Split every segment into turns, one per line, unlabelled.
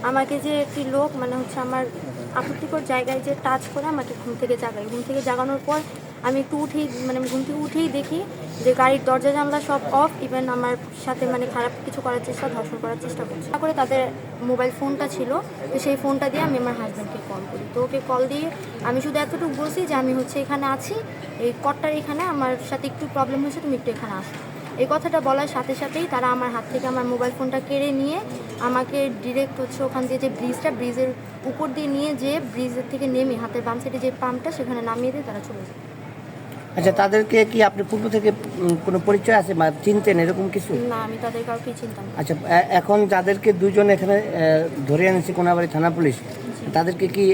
আমাকে যে একটি লোক মানে হচ্ছে আমার আপত্তিকর জায়গায় যে টাচ করে আমাকে ঘুম থেকে জাগায়। ঘুম থেকে জাগানোর পর আমি একটু উঠেই মানে ঘুম থেকে উঠেই দেখি যে গাড়ির দরজা জানলা সব অফ, ইভেন আমার সাথে মানে খারাপ কিছু করার চেষ্টা, ধর্ষণ করার চেষ্টা করছে। তারপরে তাদের মোবাইল ফোনটা ছিল, তো সেই ফোনটা দিয়ে আমি আমার হাজব্যান্ডকে কল করি। তো ওকে কল দিয়ে আমি শুধু এতটুকু বলছি যে আমি হচ্ছে এখানে আছি, এই কটটার এখানে আমার সাথে একটু প্রবলেম হয়েছে, তুমি একটু এখানে আসো। এই কথাটা বলার সাথে সাথেই তারা আমার হাত থেকে আমার মোবাইল ফোনটা কেড়ে নিয়ে আমাকে ডিরেক্ট হচ্ছে ওখান দিয়ে যে ব্রিজের উপর দিয়ে নিয়ে যে ব্রিজের থেকে নেমে হাতের বাম সাইডে যে পাম্পটা সেখানে নামিয়ে দিয়ে তারা চলে যায়।
আচ্ছা, তাদেরকে কি আপনি পূর্ব থেকে কোনো পরিচয় আছে বা চিনতেন এরকম কিছু?
না, আমি তাদের কাউকে চিনতাম না।
আচ্ছা, এখন যাদেরকে দুজন এখানে ধরে এনেছে কোনাবাড়ি থানা পুলিশ, তাদেরকে কি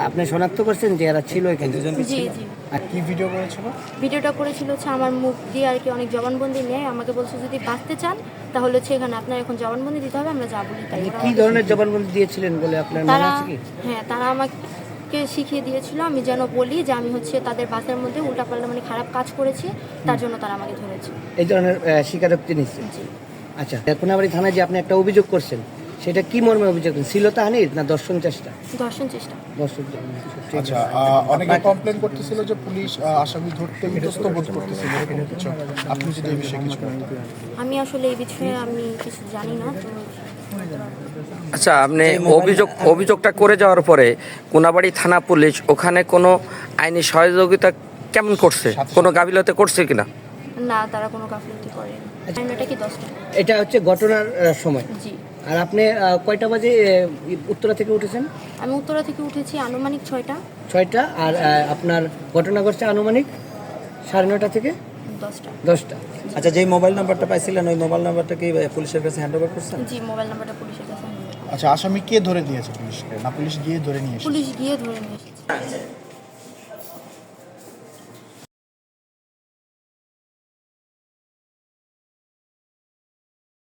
আপনি শনাক্ত করছেন যে এরা ছিল এখানে?
জি জি।
আর
কি ভিডিও করেছিল?
ভিডিওটা করেছিল হচ্ছে আমার মুখ দিয়ে আর কি অনেক জবানবন্দি নিয়ে আমাকে বলছে যদি বাঁচতে চান তাহলে হচ্ছে এখানে আপনার এখন জবানবন্দি দিতে হবে, আমরা যা বলি তাই।
আপনি কি ধরনের জবানবন্দি দিয়েছিলেন বলে আপনার মনে
তারা
আছে কি?
হ্যাঁ, তারা আমাকে শিখিয়ে দিয়েছিল আমি যেন বলি যে আমি হচ্ছে তাদের বাসের মধ্যে উল্টাপাল্টা মানে খারাপ কাজ করেছি, তার জন্য তারা আমাকে ধরেছে।
এই ধরনের স্বীকারোক্তি নিচ্ছেন?
জি।
আচ্ছা, কোনাবাড়ি থানায় যে আপনি একটা অভিযোগ করছেন, সেটা কি মর্মে অভিযোগ করছেন? শ্লীলতাহানির না দর্শন চেষ্টা?
ধর্ষণ চেষ্টা।
দর্শন।
আচ্ছা, অনেকে কমপ্লেন করতেছিল যে পুলিশ আসামি ধরতে ইতস্ত বোধ করতেছিল, এরকম কিছু। আপনি যদি এই বিষয়ে কিছু বলতেন।
আমি আসলে এই বিষয়ে আমি কিছু জানি না তো।
আচ্ছা, আপনি অভিযোগটা করে যাওয়ার পরে কোনাবাড়ি থানা পুলিশ ওখানে কোনো আইনি সহযোগিতা কেমন করছে, কোনো গাফিলতি করছে কিনা?
না, তারা কোনো গাফিলতি করেনি। এটা কি 10টা?
এটা হচ্ছে ঘটনার সময়।
জি।
আর আপনি কয়টা বাজে উত্তরা থেকে উঠেছেন?
আমি উত্তরা থেকে উঠেছি আনুমানিক 6টা।
6টা। আর আপনার ঘটনা ঘটছে আনুমানিক 9:30 থেকে
10টা।
10টা।
আচ্ছা, যেই মোবাইল নাম্বারটা পাইছিলেন ওই মোবাইল নাম্বারটা কি পুলিশের কাছে হ্যান্ড ওভার করছেন?
জি, মোবাইল নাম্বারটা পুলিশের কাছে।
আচ্ছা, আসামি কে ধরে দিয়েছে পুলিশকে, না পুলিশ গিয়ে ধরে নিয়ে এসেছে?
পুলিশ গিয়ে ধরে নিয়ে এসেছে।